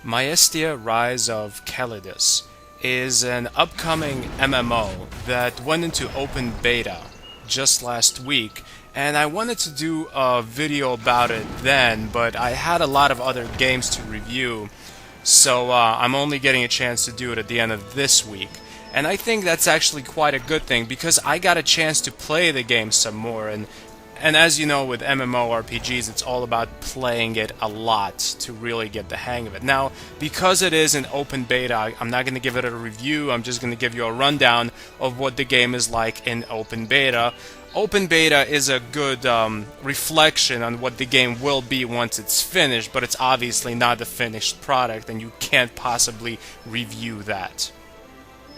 Maestia Rise of Keledus is an upcoming MMO that went into open beta just last week, and I wanted to do a video about it then, but I had a lot of other games to review, so I'm only getting a chance to do it at the end of this week. And I think that's actually quite a good thing because I got a chance to play the game some more, and as you know, with MMORPGs, it's all about playing it a lot to really get the hang of it. Now, because it is an open beta, I'm not going to give it a review, I'm just going to give you a rundown of what the game is like in open beta. Open beta is a good reflection on what the game will be once it's finished, but it's obviously not the finished product, and you can't possibly review that.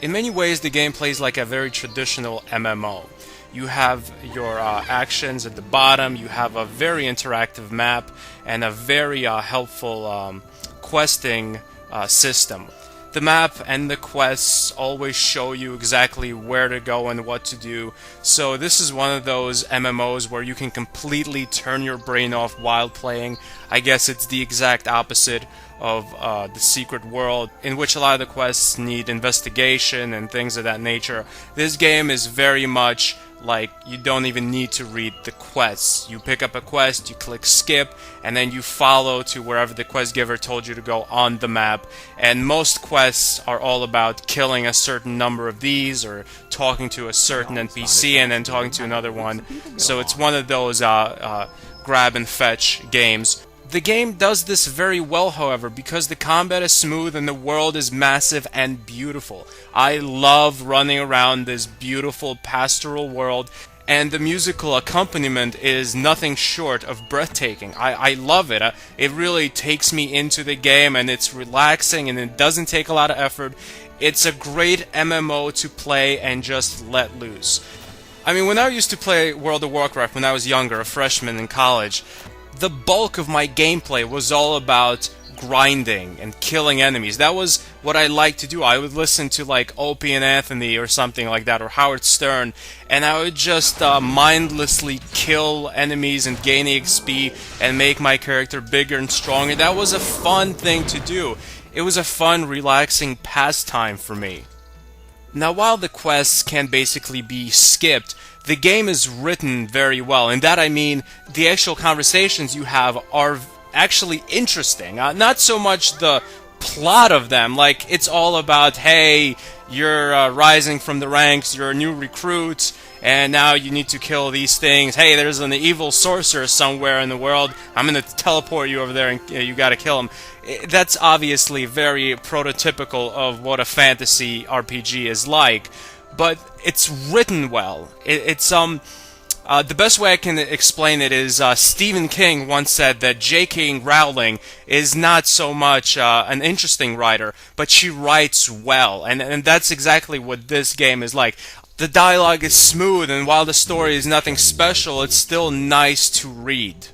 In many ways, the game plays like a very traditional MMO. You have your actions at the bottom, you have a very interactive map, and a very helpful questing system. The map and the quests always show you exactly where to go and what to do, so this is one of those MMOs where you can completely turn your brain off while playing. I guess it's the exact opposite of the secret world, in which a lot of the quests need investigation and things of that nature. This game is very much like you don't even need to read the quests. You pick up a quest, you click skip, and then you follow to wherever the quest giver told you to go on the map. And most quests are all about killing a certain number of these, or talking to a certain NPC and then talking to another one. So it's one of those grab and fetch games. The game does this very well, however, because the combat is smooth and the world is massive and beautiful. I love running around this beautiful pastoral world, and the musical accompaniment is nothing short of breathtaking. I love it. It really takes me into the game, and it's relaxing, and it doesn't take a lot of effort. It's a great MMO to play and just let loose. I mean, when I used to play World of Warcraft when I was younger, a freshman in college, the bulk of my gameplay was all about grinding and killing enemies. That was what I liked to do. I would listen to like Opie and Anthony or something like that, or Howard Stern, and I would just mindlessly kill enemies and gain XP and make my character bigger and stronger. That was a fun thing to do. It was a fun, relaxing pastime for me. Now, while the quests can basically be skipped, the game is written very well. And that I mean, the actual conversations you have are actually interesting. Not so much the plot of them, like it's all about, hey, you're rising from the ranks, you're a new recruit, and now you need to kill these things. Hey, there's an evil sorcerer somewhere in the world, I'm gonna teleport you over there and you gotta kill him. That's obviously very prototypical of what a fantasy RPG is like, but it's written well. The best way I can explain it is Stephen King once said that J.K. Rowling is not so much an interesting writer, but she writes well, and that's exactly what this game is like. The dialogue is smooth, and while the story is nothing special, it's still nice to read.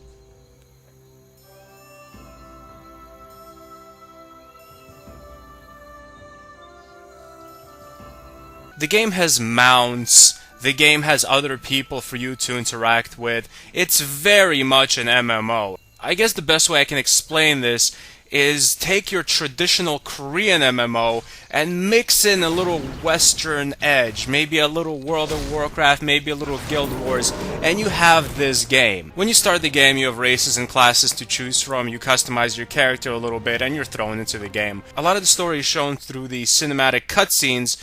The game has mounts, the game has other people for you to interact with. It's very much an MMO. I guess the best way I can explain this is take your traditional Korean MMO and mix in a little Western edge, maybe a little World of Warcraft, maybe a little Guild Wars, and you have this game. When you start the game, you have races and classes to choose from, you customize your character a little bit, and you're thrown into the game. A lot of the story is shown through the cinematic cutscenes,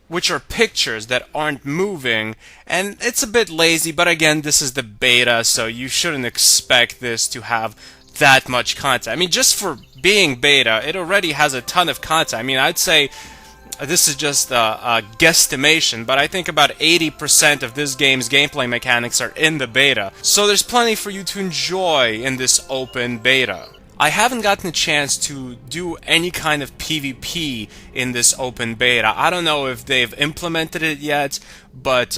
which are pictures that aren't moving, and it's a bit lazy, but again, this is the beta, so you shouldn't expect this to have that much content. I mean, just for being beta, it already has a ton of content. I mean, I'd say this is just a guesstimation, but I think about 80% of this game's gameplay mechanics are in the beta, so there's plenty for you to enjoy in this open beta. I haven't gotten a chance to do any kind of PvP in this open beta. I don't know if they've implemented it yet, but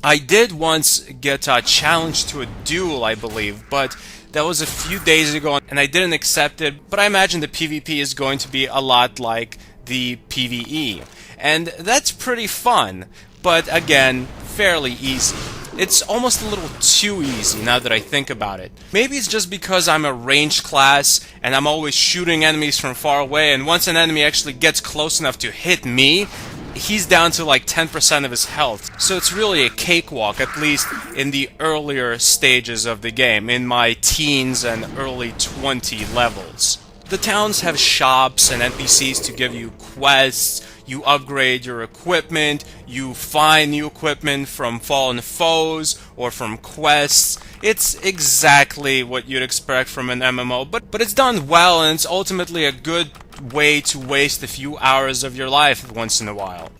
I did once get challenged to a duel, I believe, but that was a few days ago and I didn't accept it. But I imagine the PvP is going to be a lot like the PvE, and that's pretty fun, but again, fairly easy. It's almost a little too easy now that I think about it. Maybe it's just because I'm a ranged class and I'm always shooting enemies from far away, and once an enemy actually gets close enough to hit me, he's down to like 10% of his health. So it's really a cakewalk, at least in the earlier stages of the game, in my teens and early 20 levels. The towns have shops and NPCs to give you quests, you upgrade your equipment, you find new equipment from fallen foes or from quests. It's exactly what you'd expect from an MMO, but it's done well, and it's ultimately a good way to waste a few hours of your life once in a while.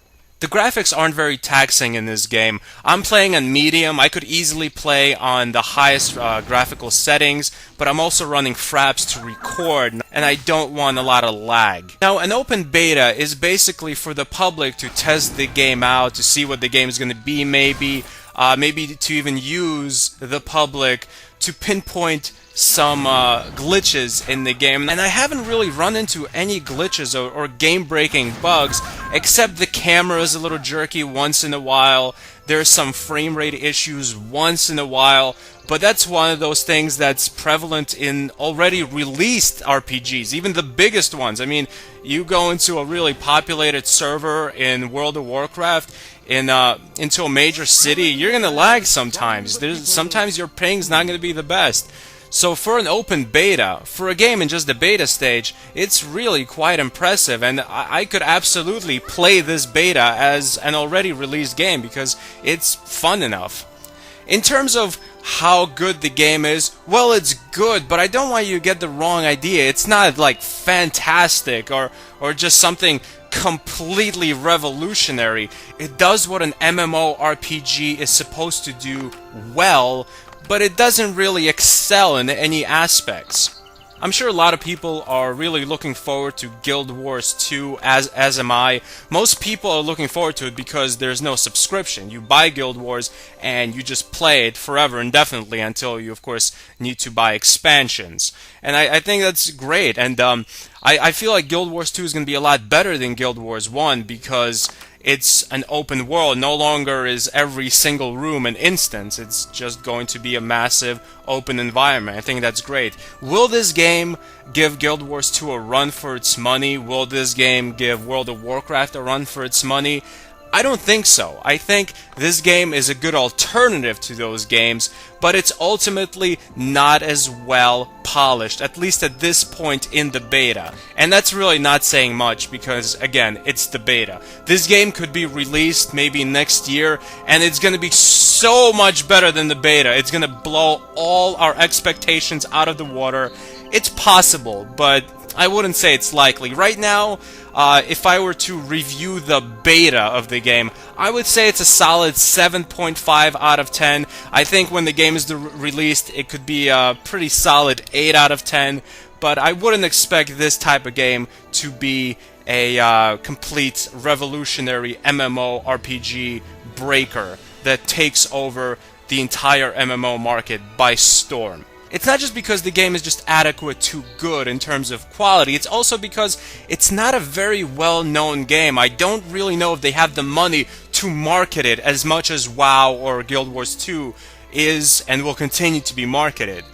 The graphics aren't very taxing in this game. I'm playing on medium. I could easily play on the highest graphical settings, but I'm also running fraps to record, and I don't want a lot of lag. Now, an open beta is basically for the public to test the game out, to see what the game is going to be, maybe to even use the public to pinpoint some glitches in the game, and I haven't really run into any glitches or game-breaking bugs, except the camera is a little jerky once in a while. There's some frame rate issues once in a while, but that's one of those things that's prevalent in already released RPGs, even the biggest ones. I mean, you go into a really populated server in World of Warcraft, into a major city, you're gonna lag sometimes. Sometimes your ping's not gonna be the best. So for an open beta, for a game in just the beta stage, it's really quite impressive, and I could absolutely play this beta as an already released game because it's fun enough. In terms of how good the game is, well, it's good, but I don't want you to get the wrong idea. It's not like fantastic or just something completely revolutionary. It does what an MMORPG is supposed to do well, but it doesn't really excel in any aspects. I'm sure a lot of people are really looking forward to Guild Wars 2, as am I. Most people are looking forward to it because there's no subscription. You buy Guild Wars and you just play it forever, indefinitely, until you, of course, need to buy expansions. And I think that's great, and I feel like Guild Wars 2 is going to be a lot better than Guild Wars 1 because it's an open world. No longer is every single room an instance. It's just going to be a massive open environment. I think that's great. Will this game give Guild Wars 2 a run for its money? Will this game give World of Warcraft a run for its money? I don't think so. I think this game is a good alternative to those games, but it's ultimately not as well polished, at least at this point in the beta. And that's really not saying much because, again, it's the beta. This game could be released maybe next year, and it's going to be so much better than the beta. It's going to blow all our expectations out of the water. It's possible, but I wouldn't say it's likely. Right now, if I were to review the beta of the game, I would say it's a solid 7.5 out of 10. I think when the game is released, it could be a pretty solid 8 out of 10, but I wouldn't expect this type of game to be a complete revolutionary MMORPG breaker that takes over the entire MMO market by storm. It's not just because the game is just adequate to good in terms of quality, it's also because it's not a very well-known game. I don't really know if they have the money to market it as much as WoW or Guild Wars 2 is and will continue to be marketed.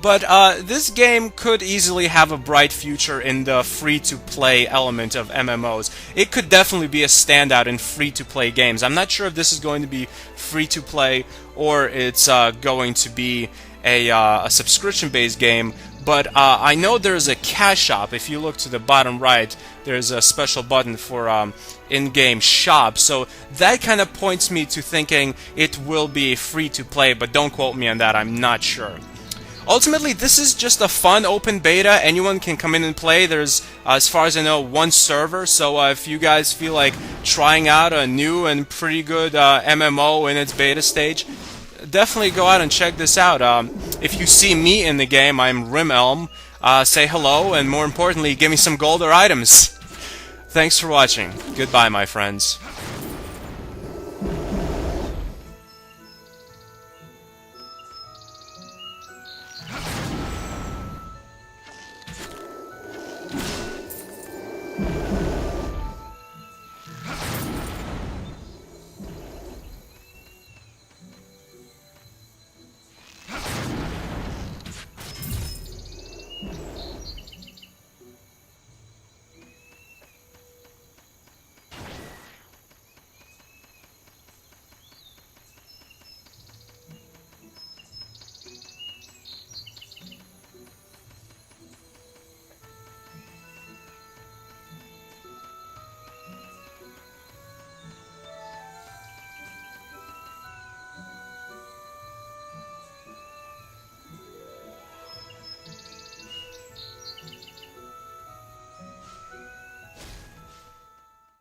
But this game could easily have a bright future in the free-to-play element of MMOs. It could definitely be a standout in free-to-play games. I'm not sure if this is going to be free-to-play or it's going to be a subscription-based game, but I know there's a cash shop. If you look to the bottom right, there's a special button for in-game shop, so that kind of points me to thinking it will be free-to-play, but don't quote me on that, I'm not sure. Ultimately, this is just a fun open beta. Anyone can come in and play. There's, as far as I know, one server, so if you guys feel like trying out a new and pretty good MMO in its beta stage, definitely go out and check this out. If you see me in the game, I'm Rimelm. Say hello, and more importantly, give me some gold or items. Thanks for watching. Goodbye, my friends.